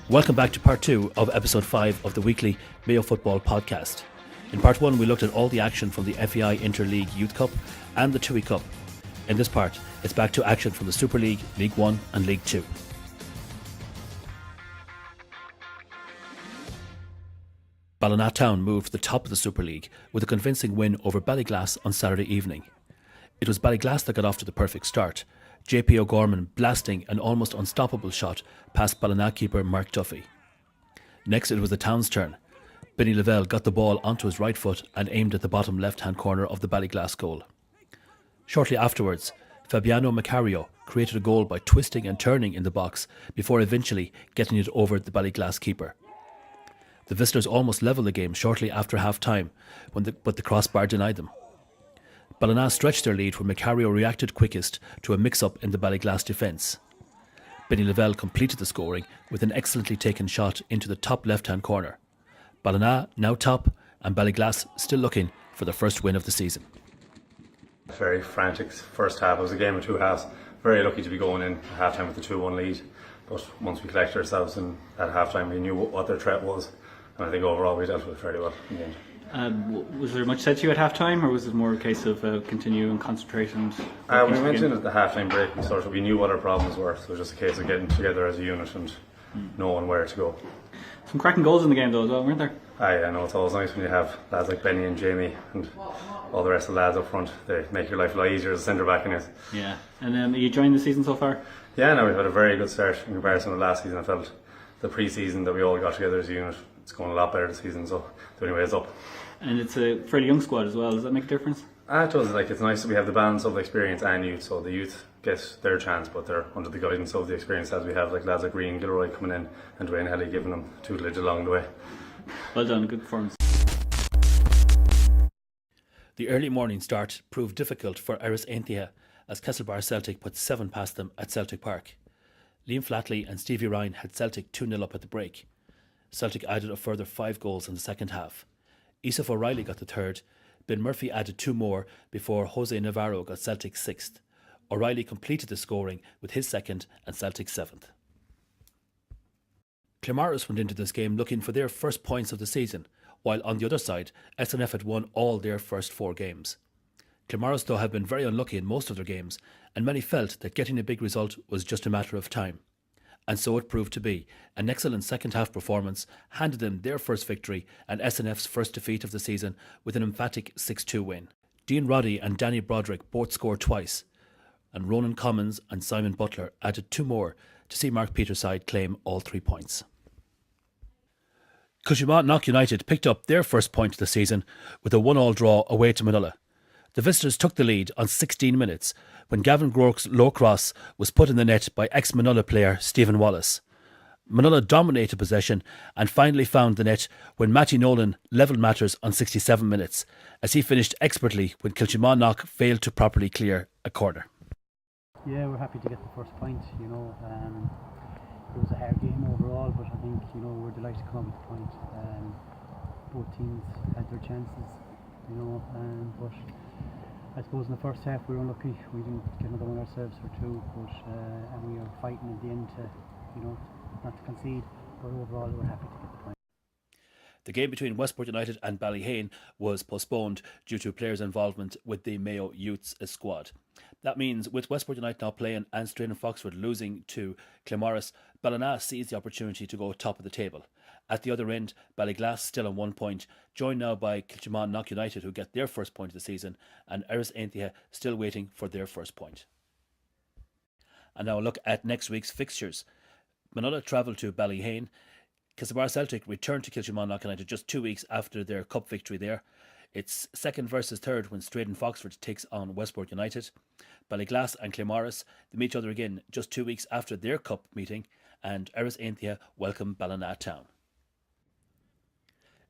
Welcome back to part 2 of episode 5 of the weekly Mayo Football podcast. In part 1 we looked at all the action from the FAI Interleague Youth Cup and the TUI Cup. In this part it's back to action from the Super League, League 1 and League 2. Ballina Town moved to the top of the Super League with a convincing win over Ballyglass on Saturday evening. It was Ballyglass that got off to the perfect start, JP O'Gorman blasting an almost unstoppable shot past Ballina keeper Mark Duffy. Next it was the town's turn. Benny Lavelle got the ball onto his right foot and aimed at the bottom left-hand corner of the Ballyglass goal. Shortly afterwards, Fabiano Macario created a goal by twisting and turning in the box before eventually getting it over the Ballyglass keeper. The visitors almost levelled the game shortly after half-time, but the crossbar denied them. Ballina stretched their lead when Macario reacted quickest to a mix-up in the Ballyglass defence. Benny Lavelle completed the scoring with an excellently taken shot into the top left-hand corner. Ballina now top and Ballyglass still looking for their first win of the season. Very frantic first half. It was a game of two halves. Very lucky to be going in at half-time with the 2-1 lead. But once we collected ourselves and at half-time we knew what their threat was. And I think overall we dealt with it fairly well in the end. Was there much said to you at half time, or was it more a case of continue and concentrate? And when we went in at the half time break, we knew what our problems were, so it was just a case of getting together as a unit and knowing where to go. Some cracking goals in the game though as well, weren't there? I know it's always nice when you have lads like Benny and Jamie and all the rest of the lads up front. They make your life a lot easier as a centre back in it. Yeah, and are you enjoying the season so far? Yeah, no, we've had a very good start in comparison to last season. I felt the pre-season that we all got together as a unit, it's going a lot better this season, so the only way is up. And it's a fairly young squad as well. Does that make a difference? It does. It's nice that we have the balance of experience and youth. So the youth get their chance, but they're under the guidance of the experience lads we have, like lads like Green Gilroy coming in and Dwayne Helly giving them tutelage along the way. Well done, good performance. The early morning start proved difficult for Erris Ainthia as Castlebar Celtic put 7 past them at Celtic Park. Liam Flatley and Stevie Ryan had Celtic 2-0 up at the break. Celtic added a further 5 goals in the second half. Isaf O'Reilly got the third. Ben Murphy added 2 more before Jose Navarro got Celtic's 6th. O'Reilly completed the scoring with his 2nd and Celtic's 7th. Claremorris went into this game looking for their first points of the season, while on the other side, SNF had won all their first 4 games. Claremorris though have been very unlucky in most of their games, and many felt that getting a big result was just a matter of time. And so it proved to be. An excellent second half performance handed them their first victory and SNF's first defeat of the season with an emphatic 6-2 win. Dean Roddy and Danny Broderick both scored twice, and Ronan Commons and Simon Butler added 2 more to see Mark Peterside claim all 3 points. Kiltimagh Knock United picked up their first point of the season with a 1-1 draw away to Manila. The visitors took the lead on 16 minutes when Gavin Groarke's low cross was put in the net by ex-Manila player Stephen Wallace. Manila dominated possession and finally found the net when Matty Nolan levelled matters on 67 minutes, as he finished expertly when Kiltimagh Knock failed to properly clear a corner. Yeah, we're happy to get the first point. It was a hard game overall, but I think we're delighted to come up with the point. Both teams had their chances, but I suppose in the first half we were unlucky. We didn't get another one ourselves for 2, and we were fighting at the end to, not to concede. But overall, we're happy to get the point. The game between Westport United and Ballyhane was postponed due to players' involvement with the Mayo Youths squad. That means with Westport United now playing and Strain Foxford losing to Claremorris, Ballina sees the opportunity to go top of the table. At the other end, Ballyglass still on 1 point, joined now by Kiltimagh Knock United who get their first point of the season, and Erris Ainthia still waiting for their first point. And now a look at next week's fixtures. Manila travel to Ballyhane. Castlebar Celtic returned to Kiltimagh Knock United just 2 weeks after their cup victory there. It's second versus third when Straden Foxford takes on Westport United. Ballyglass and Claremorris, they meet each other again just 2 weeks after their cup meeting, and Erris Ainthia welcome Ballina Town.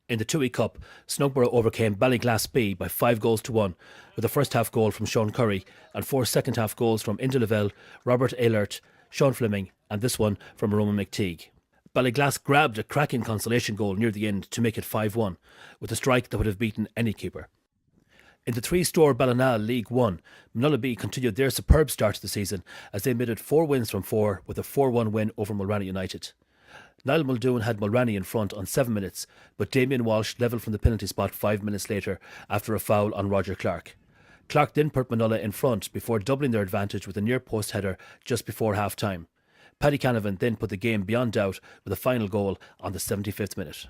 In the TUI Cup, Snugborough overcame Ballyglass B by 5-1 with a first half goal from Sean Curry and 4 second half goals from Inda Lavelle, Robert Ehlert, Sean Fleming and this one from Roman McTeague. Ballyglass grabbed a cracking consolation goal near the end to make it 5-1 with a strike that would have beaten any keeper. In the 3-store Ballina League 1, Manila B continued their superb start to the season as they made it 4 wins from 4 with a 4-1 win over Mulranna United. Niall Muldoon had Mulranny in front on 7 minutes, but Damien Walsh levelled from the penalty spot 5 minutes later after a foul on Roger Clark. Clark then put Manola in front before doubling their advantage with a near post header just before half time. Paddy Canavan then put the game beyond doubt with a final goal on the 75th minute.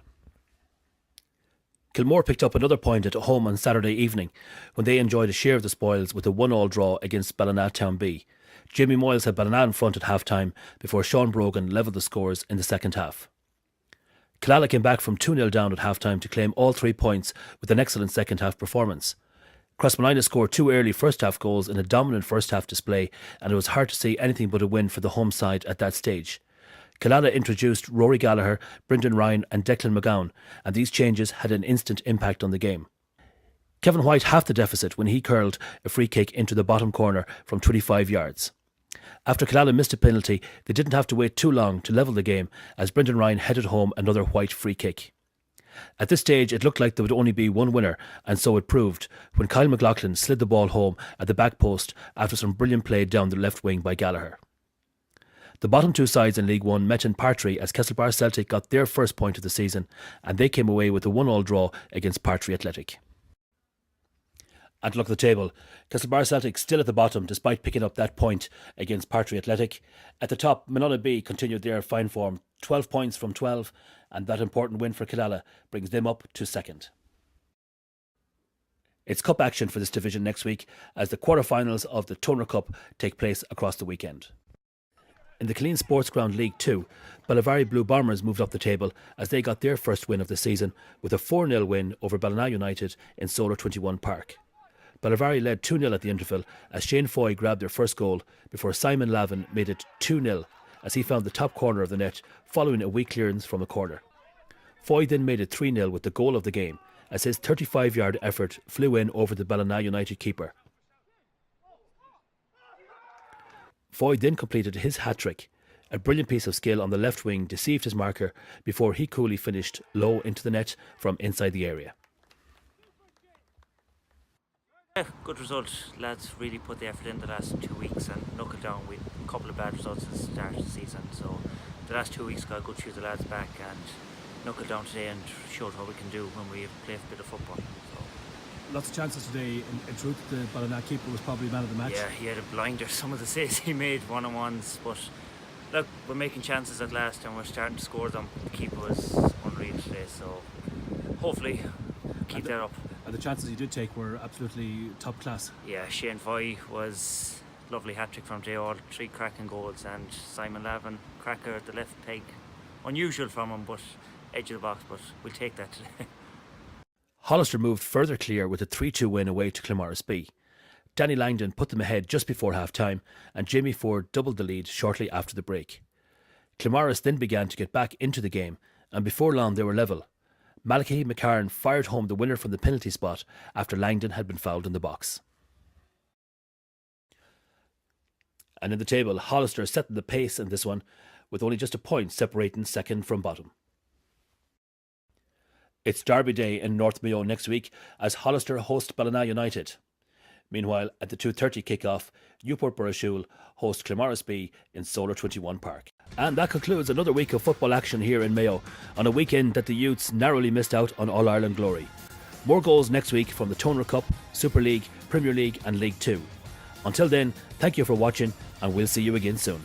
Kilmore picked up another point at home on Saturday evening when they enjoyed a share of the spoils with a 1-1 draw against Ballina Town B. Jamie Moyles had Ballina in front at half time before Sean Brogan levelled the scores in the second half. Killala came back from 2-0 down at half time to claim all 3 points with an excellent second half performance. Crossmolina scored 2 early first half goals in a dominant first half display, and it was hard to see anything but a win for the home side at that stage. Killala introduced Rory Gallagher, Brendan Ryan and Declan McGowan, and these changes had an instant impact on the game. Kevin White halved the deficit when he curled a free kick into the bottom corner from 25 yards. After Killala missed a penalty, they didn't have to wait too long to level the game as Brendan Ryan headed home another White free kick. At this stage, it looked like there would only be one winner, and so it proved when Kyle McLaughlin slid the ball home at the back post after some brilliant play down the left wing by Gallagher. The bottom two sides in League One met in Partry as Castlebar Celtic got their first point of the season, and they came away with a 1-1 draw against Partry Athletic. And look at the table. Castlebar Celtic still at the bottom despite picking up that point against Partry Athletic. At the top, Manonna B continued their fine form, 12 points from 12, and that important win for Killala brings them up to second. It's cup action for this division next week as the quarter-finals of the Toner Cup take place across the weekend. In the Killeen Sports Ground League 2, Ballivary Blue Bombers moved up the table as they got their first win of the season with a 4-0 win over Ballina United in Solar 21 Park. Ballivary led 2-0 at the interval as Shane Foy grabbed their first goal before Simon Lavin made it 2-0 as he found the top corner of the net following a weak clearance from a corner. Foy then made it 3-0 with the goal of the game as his 35-yard effort flew in over the Ballina United keeper. Foy then completed his hat-trick. A brilliant piece of skill on the left wing deceived his marker before he coolly finished low into the net from inside the area. Yeah, good result. Lads really put the effort in the last 2 weeks and knuckled down with a couple of bad results at the start of the season. So the last 2 weeks got a good few of the lads back and knuckled down today and showed what we can do when we play a bit of football. So. Lots of chances today. In truth, the Ballina keeper was probably man of the match. Yeah, he had a blinder. Some of the saves he made one-on-ones, but look, we're making chances at last and we're starting to score them. The keeper was unreal today, so hopefully keep that up. And the chances he did take were absolutely top class. Yeah, Shane Foy was lovely hat-trick from Jay All, 3 cracking goals, and Simon Lavin, cracker at the left peg. Unusual from him, but edge of the box, but we'll take that today. Hollister moved further clear with a 3-2 win away to Claremorris B. Danny Langdon put them ahead just before half-time and Jamie Ford doubled the lead shortly after the break. Claremorris then began to get back into the game and before long they were level. Malachi McCarran fired home the winner from the penalty spot after Langdon had been fouled in the box. And in the table, Hollister set the pace in this one with only just a point separating second from bottom. It's Derby Day in North Mayo next week as Hollister host Ballina United. Meanwhile, at the 2:30 kick-off, Newport Burrishoole host Claremorris B in Solar 21 Park. And that concludes another week of football action here in Mayo, on a weekend that the youths narrowly missed out on All-Ireland glory. More goals next week from the Toner Cup, Super League, Premier League and League 2. Until then, thank you for watching and we'll see you again soon.